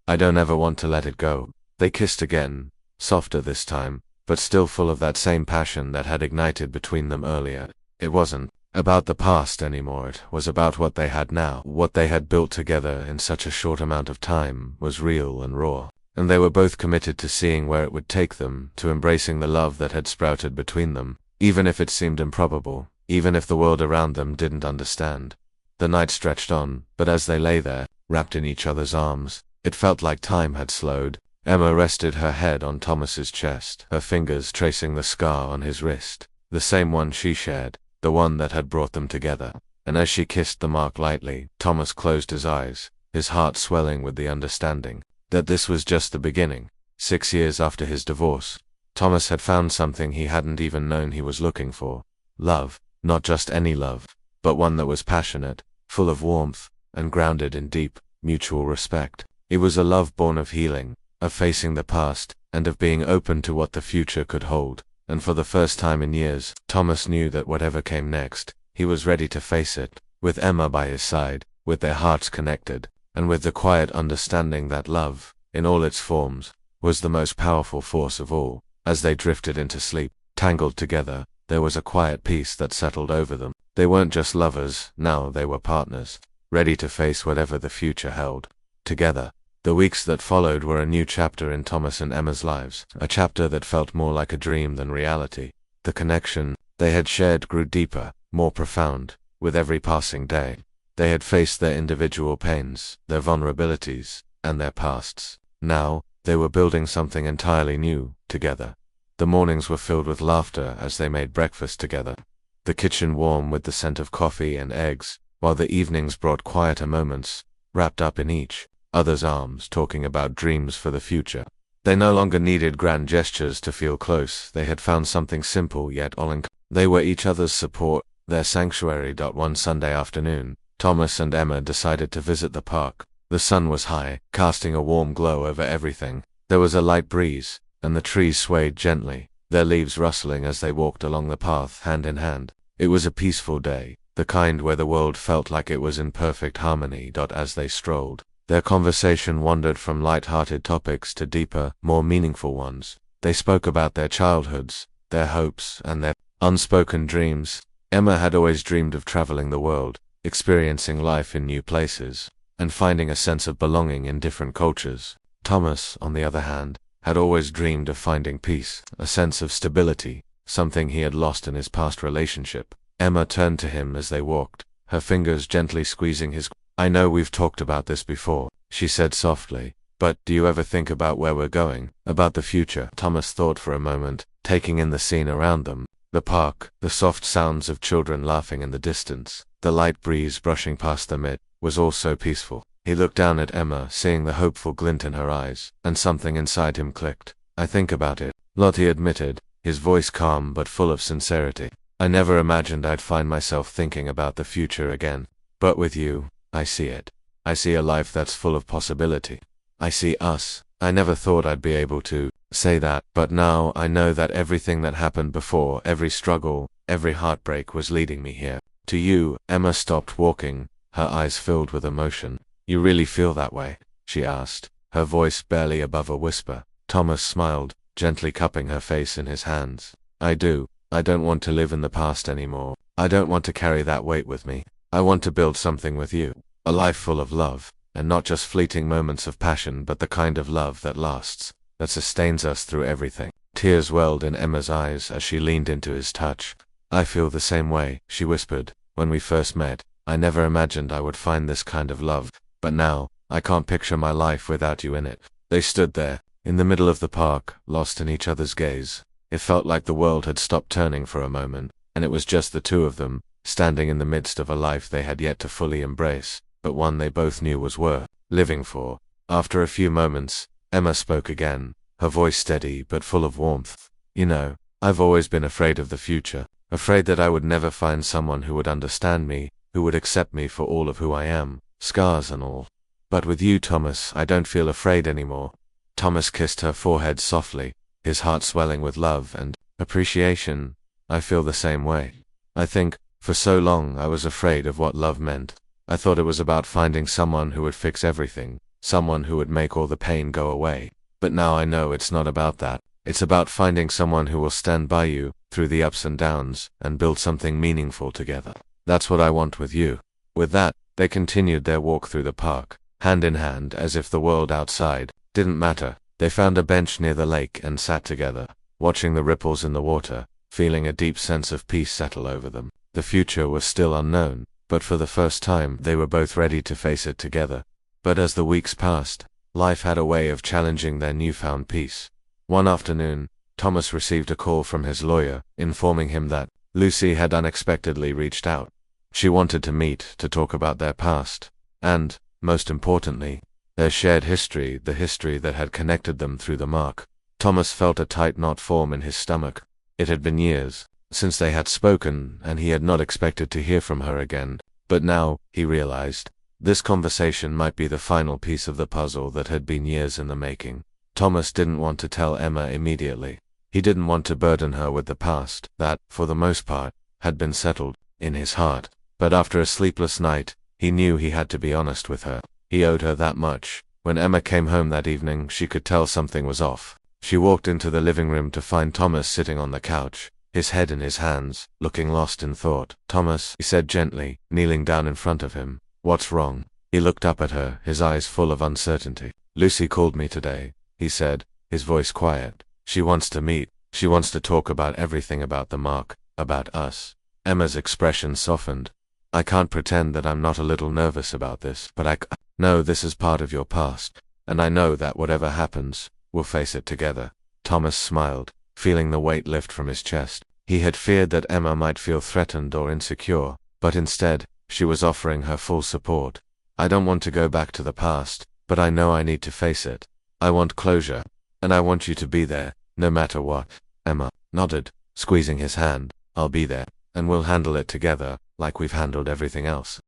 I don't ever want to let it go." They kissed again, softer this time, but still full of that same passion that had ignited between them earlier. It wasn't about the past anymore, it was about what they had now. What they had built together in such a short amount of time was real and raw, and they were both committed to seeing where it would take them, to embracing the love that had sprouted between them, even if it seemed improbable, even if the world around them didn't understand. The night stretched on, but as they lay there, wrapped in each other's arms, it felt like time had slowed. Emma rested her head on Thomas's chest, her fingers tracing the scar on his wrist, the same one she shared, the one that had brought them together. And as she kissed the mark lightly, Thomas closed his eyes, his heart swelling with the understanding that this was just the beginning. 6 years after his divorce, Thomas had found something he hadn't even known he was looking for. Love, not just any love, but one that was passionate, full of warmth, and grounded in deep, mutual respect. It was a love born of healing, of facing the past, and of being open to what the future could hold. And for the first time in years, Thomas knew that whatever came next, he was ready to face it, with Emma by his side, with their hearts connected, and with the quiet understanding that love, in all its forms, was the most powerful force of all. As they drifted into sleep, tangled together, there was a quiet peace that settled over them. They weren't just lovers, now they were partners, ready to face whatever the future held, together. The weeks that followed were a new chapter in Thomas and Emma's lives, a chapter that felt more like a dream than reality. The connection they had shared grew deeper, more profound, with every passing day. They had faced their individual pains, their vulnerabilities, and their pasts. Now, they were building something entirely new, together. The mornings were filled with laughter as they made breakfast together, the kitchen warm with the scent of coffee and eggs, while the evenings brought quieter moments, wrapped up in each other's arms, talking about dreams for the future. They no longer needed grand gestures to feel close. They had found something simple yet all-encompassing. They were each other's support, their sanctuary. One Sunday afternoon, Thomas and Emma decided to visit the park. The sun was high, casting a warm glow over everything. There was a light breeze, and the trees swayed gently, their leaves rustling as they walked along the path hand in hand. It was a peaceful day, the kind where the world felt like it was in perfect harmony. As they strolled, their conversation wandered from light-hearted topics to deeper, more meaningful ones. They spoke about their childhoods, their hopes, and their unspoken dreams. Emma had always dreamed of traveling the world, experiencing life in new places, and finding a sense of belonging in different cultures. Thomas, on the other hand, had always dreamed of finding peace, a sense of stability, something he had lost in his past relationship. Emma turned to him as they walked, her fingers gently squeezing his. "I know we've talked about this before," she said softly, "but do you ever think about where we're going, about the future?" Thomas thought for a moment, taking in the scene around them. The park, the soft sounds of children laughing in the distance, the light breeze brushing past them, it was all so peaceful. He looked down at Emma, seeing the hopeful glint in her eyes, and something inside him clicked. "I think about it," Lottie admitted, his voice calm but full of sincerity. "I never imagined I'd find myself thinking about the future again. But with you, I see it. I see a life that's full of possibility. I see us. I never thought I'd be able to say that, but now I know that everything that happened before, every struggle, every heartbreak was leading me here. To you." Emma stopped walking, her eyes filled with emotion. "You really feel that way?" she asked, her voice barely above a whisper. Thomas smiled, gently cupping her face in his hands. I do. I don't want to live in the past anymore. I don't want to carry that weight with me. I want to build something with you. A life full of love, and not just fleeting moments of passion, but the kind of love that lasts, that sustains us through everything. Tears welled in Emma's eyes as she leaned into his touch. I feel the same way, she whispered. When we first met, I never imagined I would find this kind of love, but now, I can't picture my life without you in it. They stood there, in the middle of the park, lost in each other's gaze. It felt like the world had stopped turning for a moment, and it was just the two of them, standing in the midst of a life they had yet to fully embrace, but one they both knew was worth living for. After a few moments, Emma spoke again, her voice steady but full of warmth. You know, I've always been afraid of the future, afraid that I would never find someone who would understand me, who would accept me for all of who I am, scars and all. But with you, Thomas, I don't feel afraid anymore. Thomas kissed her forehead softly, his heart swelling with love and appreciation. I feel the same way. I think, for so long I was afraid of what love meant. I thought it was about finding someone who would fix everything, someone who would make all the pain go away. But now I know it's not about that. It's about finding someone who will stand by you through the ups and downs and build something meaningful together. That's what I want with you. With that, they continued their walk through the park, hand in hand, as if the world outside didn't matter. They found a bench near the lake and sat together, watching the ripples in the water, feeling a deep sense of peace settle over them. The future was still unknown, but for the first time they were both ready to face it together. But as the weeks passed, life had a way of challenging their newfound peace. One afternoon, Thomas received a call from his lawyer, informing him that Lucy had unexpectedly reached out. She wanted to meet, to talk about their past, and, most importantly, their shared history, the history that had connected them through the mark. Thomas felt a tight knot form in his stomach. It had been years since they had spoken, and he had not expected to hear from her again. But now, he realized, this conversation might be the final piece of the puzzle that had been years in the making. Thomas didn't want to tell Emma immediately. He didn't want to burden her with the past that, for the most part, had been settled in his heart. But after a sleepless night, he knew he had to be honest with her. He owed her that much. When Emma came home that evening, she could tell something was off. She walked into the living room to find Thomas sitting on the couch, his head in his hands, looking lost in thought. "Thomas," he said gently, kneeling down in front of him. "What's wrong?" He looked up at her, his eyes full of uncertainty. "Lucy called me today," he said, his voice quiet. "She wants to meet. She wants to talk about everything, about the mark, about us." Emma's expression softened. "I can't pretend that I'm not a little nervous about this, but I know this is part of your past, and I know that whatever happens, we'll face it together." Thomas smiled, feeling the weight lift from his chest. He had feared that Emma might feel threatened or insecure, but instead, she was offering her full support. "I don't want to go back to the past, but I know I need to face it. I want closure, and I want you to be there, no matter what." Emma nodded, squeezing his hand. "I'll be there, and we'll handle it together, like we've handled everything else."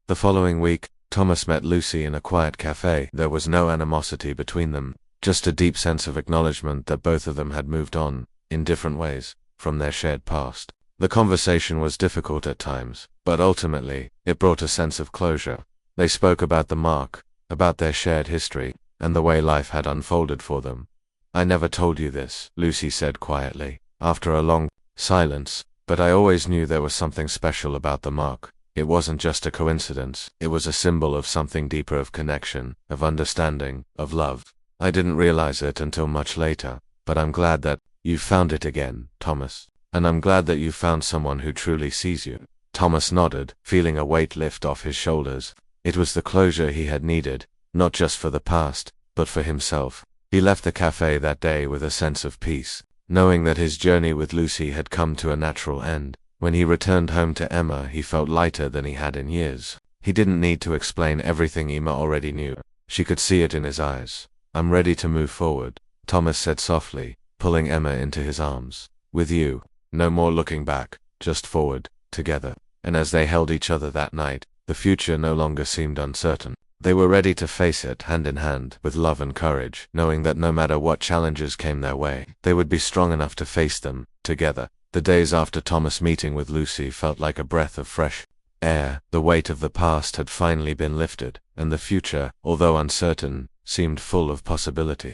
The following week, Thomas met Lucy in a quiet cafe. There was no animosity between them, just a deep sense of acknowledgement that both of them had moved on, in different ways, from their shared past. The conversation was difficult at times, but ultimately, it brought a sense of closure. They spoke about the mark, about their shared history, and the way life had unfolded for them. "I never told you this," Lucy said quietly, after a long silence, "but I always knew there was something special about the mark. It wasn't just a coincidence, it was a symbol of something deeper, of connection, of understanding, of love. I didn't realize it until much later, but I'm glad that you found it again, Thomas. And I'm glad that you found someone who truly sees you." Thomas nodded, feeling a weight lift off his shoulders. It was the closure he had needed, not just for the past, but for himself. He left the cafe that day with a sense of peace, knowing that his journey with Lucy had come to a natural end. When he returned home to Emma, he felt lighter than he had in years. He didn't need to explain everything Emma already knew. She could see it in his eyes. "I'm ready to move forward," Thomas said softly, pulling Emma into his arms. "With you, no more looking back, just forward, together." And as they held each other that night, the future no longer seemed uncertain. They were ready to face it hand in hand, with love and courage, knowing that no matter what challenges came their way, they would be strong enough to face them, together. The days after Thomas' meeting with Lucy felt like a breath of fresh air. The weight of the past had finally been lifted, and the future, although uncertain, seemed full of possibility.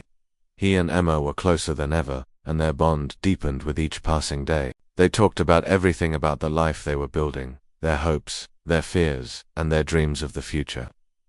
He and Emma were closer than ever, and their bond deepened with each passing day. They talked about everything about the life they were building, their hopes, their fears, and their dreams of the future.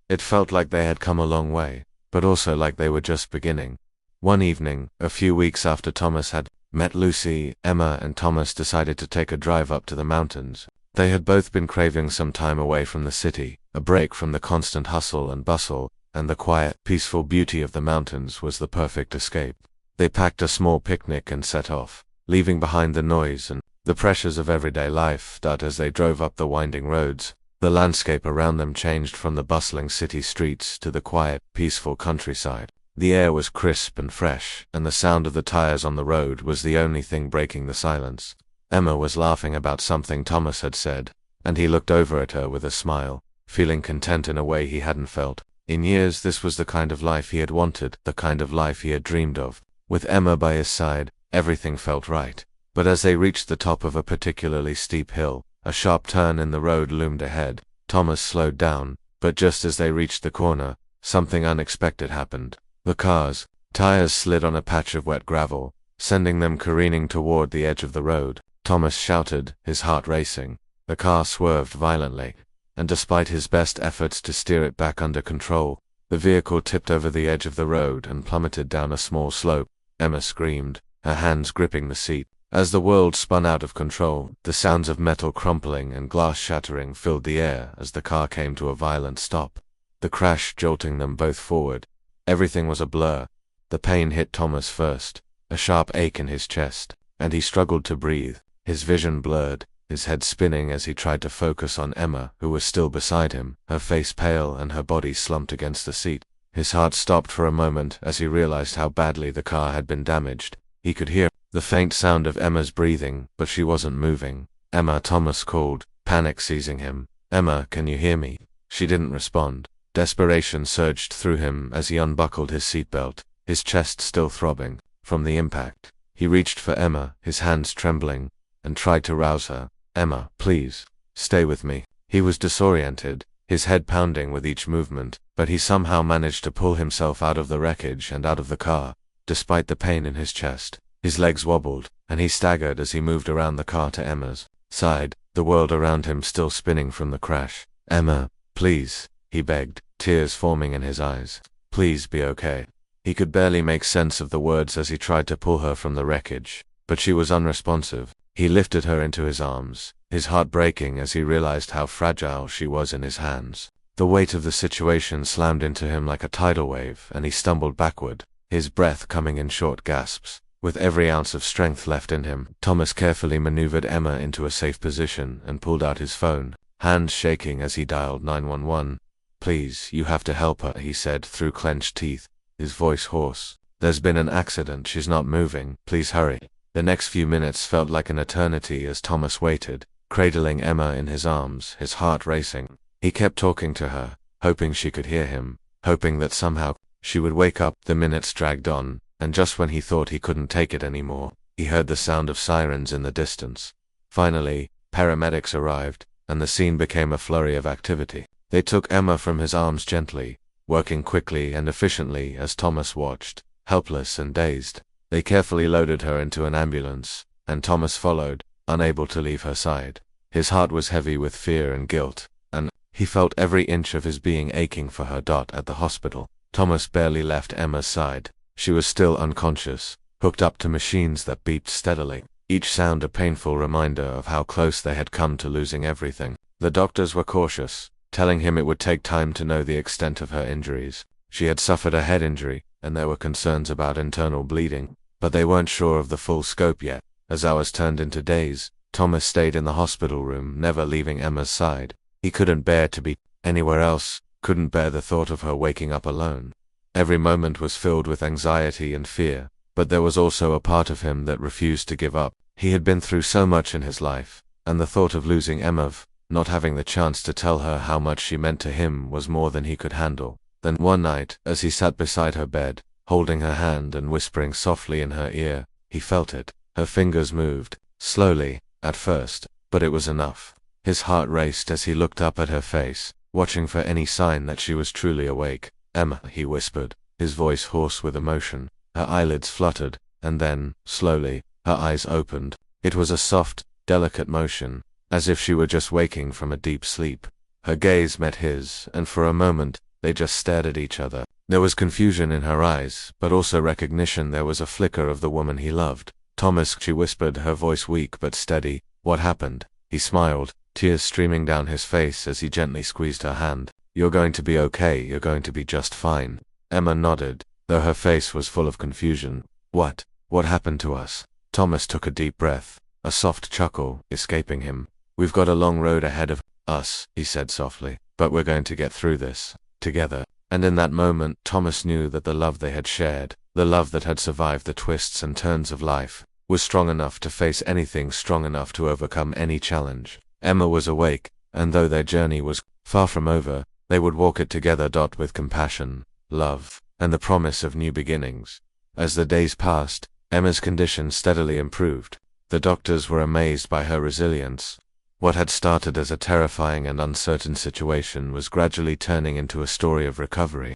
It felt like they had come a long way, but also like they were just beginning. One evening, a few weeks after Thomas had met Lucy, Emma and Thomas decided to take a drive up to the mountains. They had both been craving some time away from the city, a break from the constant hustle and bustle, and the quiet, peaceful beauty of the mountains was the perfect escape. They packed a small picnic and set off, leaving behind the noise and the pressures of everyday life. As they drove up the winding roads, the landscape around them changed from the bustling city streets to the quiet, peaceful countryside. The air was crisp and fresh, and the sound of the tires on the road was the only thing breaking the silence. Emma was laughing about something Thomas had said, and he looked over at her with a smile, feeling content in a way he hadn't felt in years. This was the kind of life he had wanted, the kind of life he had dreamed of. With Emma by his side, everything felt right. But as they reached the top of a particularly steep hill, a sharp turn in the road loomed ahead. Thomas slowed down, but just as they reached the corner, something unexpected happened. The car's tires slid on a patch of wet gravel, sending them careening toward the edge of the road. Thomas shouted, his heart racing. The car swerved violently, and despite his best efforts to steer it back under control, the vehicle tipped over the edge of the road and plummeted down a small slope. Emma screamed, her hands gripping the seat. As the world spun out of control, the sounds of metal crumpling and glass shattering filled the air as the car came to a violent stop, the crash jolting them both forward. Everything was a blur. The pain hit Thomas first, a sharp ache in his chest, and he struggled to breathe, his vision blurred, his head spinning as he tried to focus on Emma, who was still beside him, her face pale and her body slumped against the seat. His heart stopped for a moment as he realized how badly the car had been damaged. He could hear the faint sound of Emma's breathing, but she wasn't moving. Emma, Thomas called, panic seizing him. Emma, can you hear me? She didn't respond. Desperation surged through him as he unbuckled his seatbelt, his chest still throbbing from the impact. He reached for Emma, his hands trembling, and tried to rouse her. Emma, please, stay with me. He was disoriented, his head pounding with each movement, but he somehow managed to pull himself out of the wreckage and out of the car, despite the pain in his chest. His legs wobbled, and he staggered as he moved around the car to Emma's side, the world around him still spinning from the crash. Emma, please, he begged, tears forming in his eyes. Please be okay. He could barely make sense of the words as he tried to pull her from the wreckage, but she was unresponsive. He lifted her into his arms, his heart breaking as he realized how fragile she was in his hands. The weight of the situation slammed into him like a tidal wave, and he stumbled backward, his breath coming in short gasps. With every ounce of strength left in him, Thomas carefully maneuvered Emma into a safe position and pulled out his phone, hands shaking as he dialed 911. Please, you have to help her, he said through clenched teeth, his voice hoarse. There's been an accident, she's not moving, please hurry. The next few minutes felt like an eternity as Thomas waited, cradling Emma in his arms, his heart racing. He kept talking to her, hoping she could hear him, hoping that somehow she would wake up. The minutes dragged on, and just when he thought he couldn't take it anymore, he heard the sound of sirens in the distance. Finally, paramedics arrived, and the scene became a flurry of activity. They took Emma from his arms gently, working quickly and efficiently as Thomas watched, helpless and dazed. They carefully loaded her into an ambulance, and Thomas followed, unable to leave her side. His heart was heavy with fear and guilt, and he felt every inch of his being aching for her. At the hospital, Thomas barely left Emma's side. She was still unconscious, hooked up to machines that beeped steadily, each sound a painful reminder of how close they had come to losing everything. The doctors were cautious, telling him it would take time to know the extent of her injuries. She had suffered a head injury, and there were concerns about internal bleeding, but they weren't sure of the full scope yet. As hours turned into days, Thomas stayed in the hospital room, never leaving Emma's side. He couldn't bear to be anywhere else, couldn't bear the thought of her waking up alone. Every moment was filled with anxiety and fear, but there was also a part of him that refused to give up. He had been through so much in his life, and the thought of losing Emma, not having the chance to tell her how much she meant to him, was more than he could handle. Then one night, as he sat beside her bed, holding her hand and whispering softly in her ear, he felt it. Her fingers moved, slowly, at first, but it was enough. His heart raced as he looked up at her face, watching for any sign that she was truly awake. Emma, he whispered, his voice hoarse with emotion. Her eyelids fluttered, and then, slowly, her eyes opened. It was a soft, delicate motion, as if she were just waking from a deep sleep. Her gaze met his, and for a moment, they just stared at each other. There was confusion in her eyes, but also recognition. There was a flicker of the woman he loved. "Thomas," she whispered, her voice weak but steady. "What happened?" He smiled, tears streaming down his face as he gently squeezed her hand. "You're going to be okay, you're going to be just fine." Emma nodded, though her face was full of confusion. What happened to us?" Thomas took a deep breath, a soft chuckle escaping him. "We've got a long road ahead of us," he said softly, "but we're going to get through this, together." And in that moment, Thomas knew that the love they had shared, the love that had survived the twists and turns of life, was strong enough to face anything, strong enough to overcome any challenge. Emma was awake, and though their journey was far from over, they would walk it together, with compassion, love, and the promise of new beginnings. As the days passed, Emma's condition steadily improved. The doctors were amazed by her resilience. What had started as a terrifying and uncertain situation was gradually turning into a story of recovery.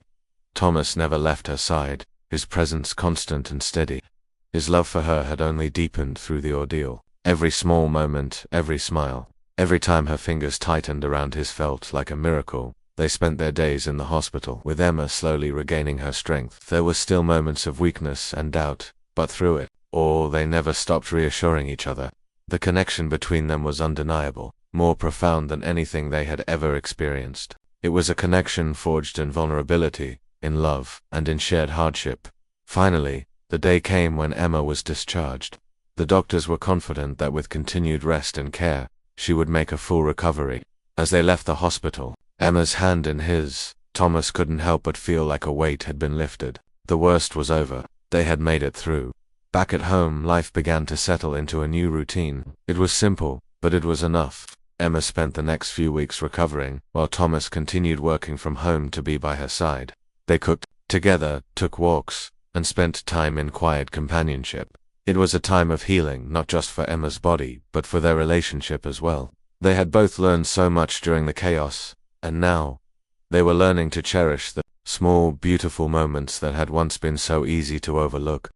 Thomas never left her side, his presence constant and steady. His love for her had only deepened through the ordeal. Every small moment, every smile, every time her fingers tightened around his felt like a miracle. They spent their days in the hospital, with Emma slowly regaining her strength. There were still moments of weakness and doubt, but through it all, they never stopped reassuring each other. The connection between them was undeniable, more profound than anything they had ever experienced. It was a connection forged in vulnerability, in love, and in shared hardship. Finally, the day came when Emma was discharged. The doctors were confident that with continued rest and care, she would make a full recovery. As they left the hospital, Emma's hand in his, Thomas couldn't help but feel like a weight had been lifted. The worst was over. They had made it through. Back at home, life began to settle into a new routine. It was simple, but it was enough. Emma spent the next few weeks recovering, while Thomas continued working from home to be by her side. They cooked together, took walks, and spent time in quiet companionship. It was a time of healing, not just for Emma's body, but for their relationship as well. They had both learned so much during the chaos, and now, they were learning to cherish the small, beautiful moments that had once been so easy to overlook.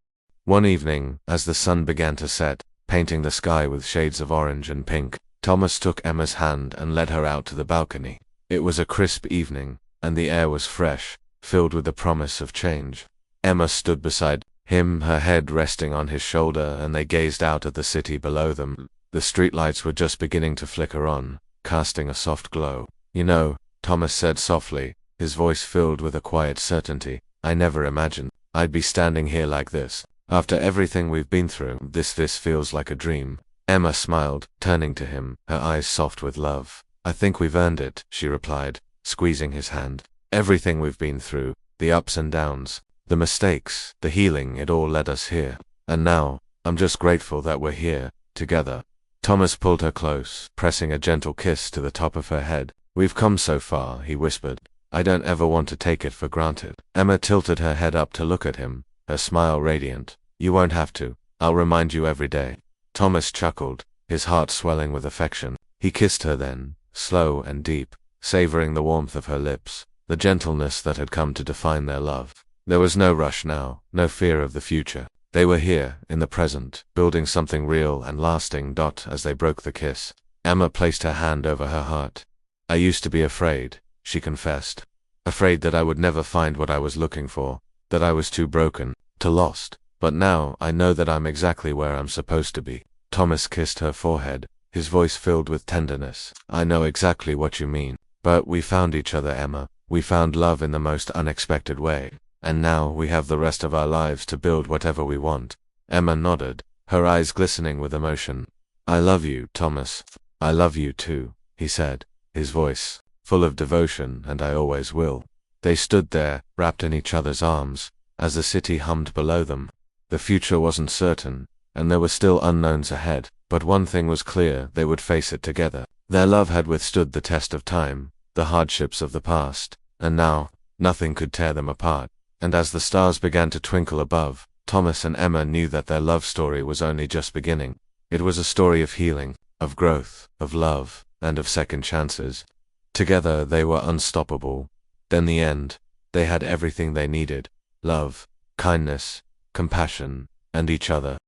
One evening, as the sun began to set, painting the sky with shades of orange and pink, Thomas took Emma's hand and led her out to the balcony. It was a crisp evening, and the air was fresh, filled with the promise of change. Emma stood beside him, her head resting on his shoulder, and they gazed out at the city below them. The streetlights were just beginning to flicker on, casting a soft glow. "You know," Thomas said softly, his voice filled with a quiet certainty, "I never imagined I'd be standing here like this. After everything we've been through, this feels like a dream." Emma smiled, turning to him, her eyes soft with love. "I think we've earned it," she replied, squeezing his hand. "Everything we've been through, the ups and downs, the mistakes, the healing, it all led us here. And now, I'm just grateful that we're here, together." Thomas pulled her close, pressing a gentle kiss to the top of her head. "We've come so far," he whispered. "I don't ever want to take it for granted." Emma tilted her head up to look at him, her smile radiant. "You won't have to. I'll remind you every day." Thomas chuckled, his heart swelling with affection. He kissed her then, slow and deep, savoring the warmth of her lips, the gentleness that had come to define their love. There was no rush now, no fear of the future. They were here, in the present, building something real and lasting. As they broke the kiss, Emma placed her hand over her heart. "I used to be afraid," she confessed. "Afraid that I would never find what I was looking for, that I was too broken, too lost. But now, I know that I'm exactly where I'm supposed to be." Thomas kissed her forehead, his voice filled with tenderness. "I know exactly what you mean. But we found each other, Emma. We found love in the most unexpected way. And now, we have the rest of our lives to build whatever we want." Emma nodded, her eyes glistening with emotion. "I love you, Thomas. I love you too," he said, his voice full of devotion, "and I always will." They stood there, wrapped in each other's arms, as the city hummed below them. The future wasn't certain, and there were still unknowns ahead, but one thing was clear: they would face it together. Their love had withstood the test of time, the hardships of the past, and now, nothing could tear them apart. And as the stars began to twinkle above, Thomas and Emma knew that their love story was only just beginning. It was a story of healing, of growth, of love, and of second chances. Together they were unstoppable. In the end, they had everything they needed: love, kindness, compassion, and each other.